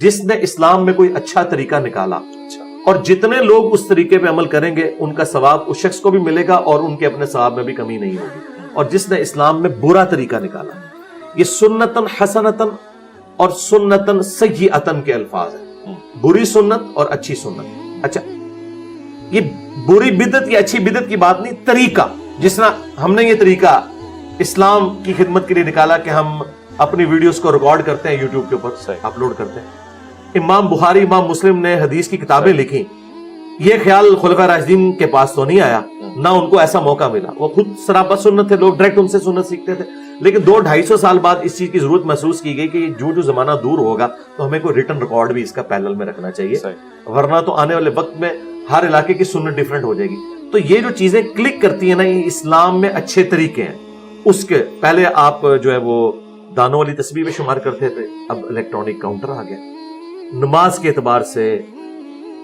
جس نے اسلام میں کوئی اچھا طریقہ نکالا اور جتنے لوگ اس طریقے پہ عمل کریں گے ان کا ثواب اس شخص کو بھی ملے گا اور ان کے اپنے ثواب میں بھی کمی نہیں ہوگی. اور جس نے اسلام میں برا طریقہ نکالا, یہ سنتن حسنتن اور سنتن سیئتن کے الفاظ ہیں, بری سنت اور اچھی سنت. اچھا, یہ بری بدعت یا اچھی بدعت کی بات نہیں, طریقہ. جس طرح ہم نے یہ طریقہ اسلام کی خدمت کے لیے نکالا کہ ہم اپنی ویڈیوز کو ریکارڈ کرتے ہیں یوٹیوب کے اوپر اپلوڈ کرتے ہیں. امام بخاری امام مسلم نے حدیث کی کتابیں لکھی, یہ خیال خلفائے راشدین کے پاس تو نہیں آیا, نہ ان کو ایسا موقع ملا. وہ خود سراپا سنت تھے, لوگ ڈائریکٹ ان سے سنت سیکھتے تھے. لیکن 200-250 سال بعد اس چیز کی ضرورت محسوس کی گئی کہ جو زمانہ دور ہوگا تو ہمیں کوئی ریٹن ریکارڈ بھی اس کا پیرلل میں رکھنا چاہیے, ورنہ تو آنے والے وقت میں ہر علاقے کی سنت ڈیفرنٹ ہو جائے گی. تو یہ جو چیزیں کلک کرتی ہیں نا, یہ اسلام میں اچھے طریقے ہیں. اس کے پہلے آپ جو ہے وہ دانوں والی تسبیح میں شمار کرتے تھے, اب الیکٹرانک کاؤنٹر آ گیا. نماز کے اعتبار سے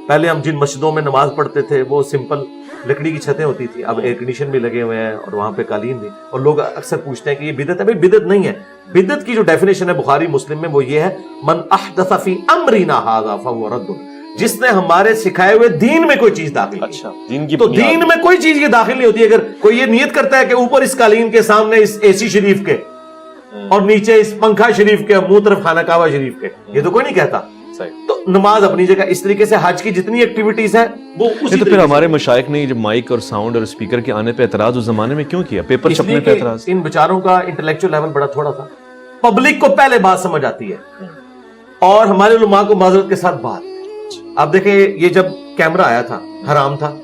پہلے ہم جن مسجدوں میں نماز پڑھتے تھے وہ سمپل لکڑی کی چھتیں ہوتی تھی, اب ایئر کنڈیشن بھی لگے ہوئے ہیں اور وہاں پہ قالین بھی. اور لوگ اکثر پوچھتے ہیں کہ یہ بدعت ہے. بھائی بدعت نہیں ہے. بدعت کی جو ڈیفینیشن ہے بخاری مسلم میں وہ یہ ہے, من احدث فی امرنا ھذا فہو رد, جس نے ہمارے سکھائے ہوئے دین میں کوئی چیز داخل کی. اچھا, دین کی تو دین میں کوئی چیز یہ داخل نہیں ہوتی. اگر کوئی یہ نیت کرتا ہے کہ اوپر اس قالین کے سامنے اس اے سی شریف کے اور نیچے اس پنکھا شریف کے منہ طرف خانہ کعبہ شریف کے, یہ تو کوئی نہیں کہتا. تو نماز اپنی جگہ. اس طریقے سے حج کی جتنی ایکٹیویٹیز ہیں وہ اسی تو پھر ہمارے مشائخ نے جب مائک اور ساؤنڈ اور اسپیکر کے آنے پہ اعتراض اس زمانے میں کیوں کیا؟ پیپر چھپنے پہ اعتراض. ان بیچاروں کا انٹلیکچوئل لیول بڑا تھوڑا تھا. پبلک کو پہلے بات سمجھ آتی ہے اور ہمارے علماء کو معذرت کے ساتھ بات. آپ دیکھیں یہ جب کیمرہ آیا تھا حرام تھا,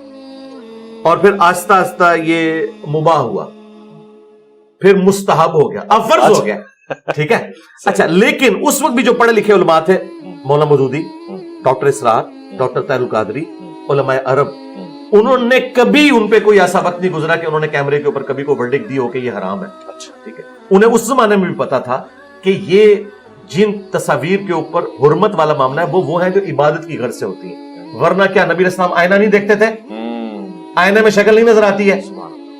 اور پھر آہستہ آہستہ یہ مباح ہوا, پھر مستحب ہو گیا, اب فرض ہو گیا. ٹھیک ہے. اچھا, لیکن اس وقت بھی جو پڑھے لکھے علماء تھے, مولانا مودودی, ڈاکٹر اسرار, ڈاکٹر طاہر القادری, علماء عرب, انہوں نے کبھی ان پہ کوئی ایسا وقت نہیں گزرا کہ انہوں نے کیمرے کے اوپر کبھی کوئی ورڈکٹ دی ہو کہ یہ حرام ہے. ٹھیک ہے. انہیں اس زمانے میں بھی پتا تھا کہ یہ جن تصاویر کے اوپر حرمت والا معاملہ ہے وہ ہیں جو عبادت کی غرض سے ہوتی ہیں. ورنہ کیا نبی علیہ السلام آئینہ نہیں دیکھتے تھے؟ آئینے میں شکل نہیں نظر آتی ہے,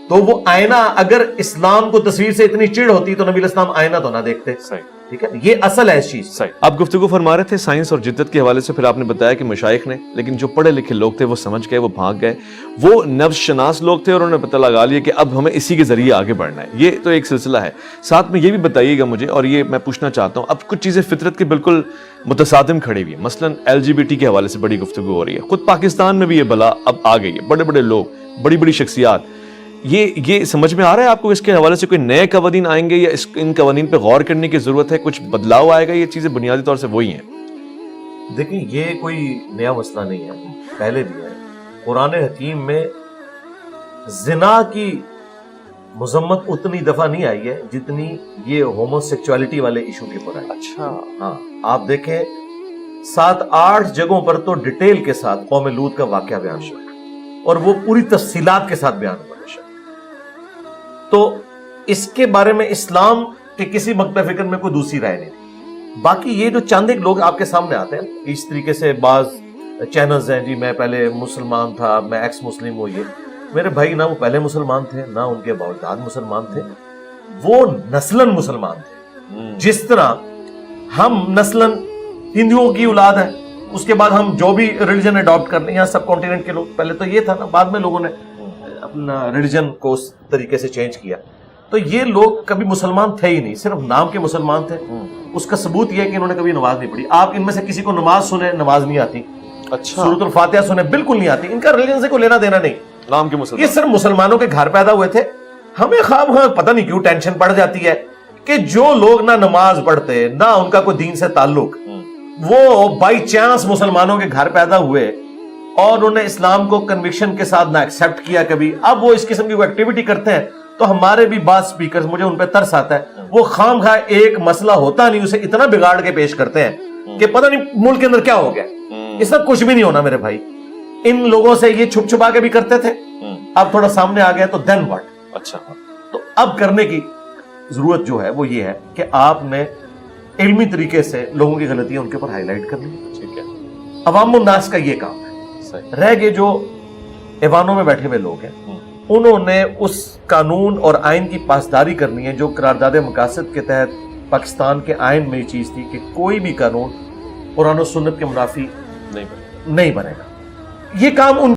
تو وہ آئینہ اگر اسلام کو تصویر سے اتنی چڑ ہوتی تو نبی علیہ السلام آئینہ تو نہ دیکھتے. ٹھیک ہے, یہ اصل ہے اس چیز. آپ گفتگو فرما رہے تھے سائنس اور جدت کے حوالے سے, پھر آپ نے بتایا کہ مشائخ نے, لیکن جو پڑھے لکھے لوگ تھے وہ سمجھ گئے, وہ بھاگ گئے. وہ نفس شناس لوگ تھے اور انہوں نے پتہ لگا لیا کہ اب ہمیں اسی کے ذریعے آگے بڑھنا ہے. یہ تو ایک سلسلہ ہے. ساتھ میں یہ بھی بتائیے گا مجھے, اور یہ میں پوچھنا چاہتا ہوں, اب کچھ چیزیں فطرت کے بالکل متصادم کھڑی ہوئی ہیں. مثلا LGBT کے حوالے سے بڑی گفتگو ہو رہی ہے. خود پاکستان میں بھی یہ بلا اب آ گئی ہے. بڑے بڑے لوگ, بڑی بڑی شخصیات, یہ سمجھ میں آ رہا ہے آپ کو اس کے حوالے سے کوئی نئے قوانین آئیں گے یا ان قوانین پہ غور کرنے کی ضرورت ہے, کچھ بدلاؤ آئے گا؟ یہ چیزیں بنیادی طور سے وہی ہیں. دیکھیں یہ کوئی نیا مسئلہ نہیں ہے, پہلے بھی ہے. قرآن حکیم میں زنا کی مذمت اتنی دفعہ نہیں آئی ہے جتنی یہ ہومو سیکچوالٹی والے ایشو کے اوپر آئی. اچھا, ہاں, آپ دیکھیں 7-8 جگہوں پر تو ڈیٹیل کے ساتھ قوم لوط کا واقعہ بیان ہوا اور وہ پوری تفصیلات کے ساتھ بیان ہوا. تو اس کے بارے میں اسلام کے کسی مکتب فکر میں کوئی دوسری رائے نہیں تھی. باقی یہ جو چند ایک لوگ آپ کے سامنے آتے ہیں اس طریقے سے, بعض چینلز ہیں, جی میں پہلے مسلمان تھا, میں ایکس مسلم ہوں. یہ میرے بھائی نہ وہ پہلے مسلمان تھے نہ ان کے باوجود مسلمان تھے, وہ نسلاً مسلمان تھے. جس طرح ہم نسلاً ہندوؤں کی اولاد ہیں, اس کے بعد ہم جو بھی ریلیجن اڈاپٹ کر لیں, یہاں سب کانٹیننٹ کے لوگ, پہلے تو یہ تھا نا, بعد میں لوگوں نے اپنا ریلیجن کو اس طریقے سے چینج کیا. تو یہ لوگ کبھی مسلمان تھے ہی نہیں, صرف نام کے مسلمان تھے. اس کا ثبوت یہ ہے کہ انہوں نے کبھی نماز نہیں پڑھی. آپ ان میں سے کسی کو نماز سنیں, نماز نہیں آتی. اچھا, سورۃ الفاتحہ سنیں, بالکل نہیں آتی. ان کا ریلیجن سے کوئی لینا دینا نہیں, نام کے مسلمان. یہ صرف مسلمانوں کے گھر پیدا ہوئے تھے. ہمیں خواب پتہ نہیں کیوں ٹینشن پڑ جاتی ہے کہ جو لوگ نہ نماز پڑھتے نہ ان کا کوئی دین سے تعلق, وہ بائی چانس مسلمانوں کے گھر پیدا ہوئے اور انہوں نے اسلام کو کنوکشن کے ساتھ نہ ایکسیپٹ کیا کبھی, اب وہ اس قسم کی کوئی ایکٹیویٹی کرتے ہیں. تو ہمارے بھی بعض سپیکرز, مجھے ان پہ ترس آتا ہے, وہ خام خواہ ایک مسئلہ ہوتا نہیں اسے اتنا بگاڑ کے پیش کرتے ہیں کہ پتہ نہیں ملک کے اندر کیا ہو گیا. اس میں کچھ بھی نہیں ہونا میرے بھائی. ان لوگوں سے یہ چھپ چھپا کے بھی کرتے تھے, اب تھوڑا سامنے آ گیا تو دین واٹ. اچھا, تو اب کرنے کی ضرورت جو ہے وہ یہ ہے کہ آپ نے علمی طریقے سے لوگوں کی غلطیاں ان کے اوپر ہائی لائٹ کرنی. ٹھیک ہے, عوام الناس کا یہ کام ہے. رہ گئے جو ایوانوں میں بیٹھے ہوئے لوگ ہیں, انہوں نے اس قانون اور آئین کی پاسداری کرنی ہے جو قرارداد مقاصد کے تحت پاکستان کے آئین میں یہ چیز تھی کہ کوئی بھی قانون قرآن و سنت کے منافی نہیں نہیں بنے گا. یہ کام ان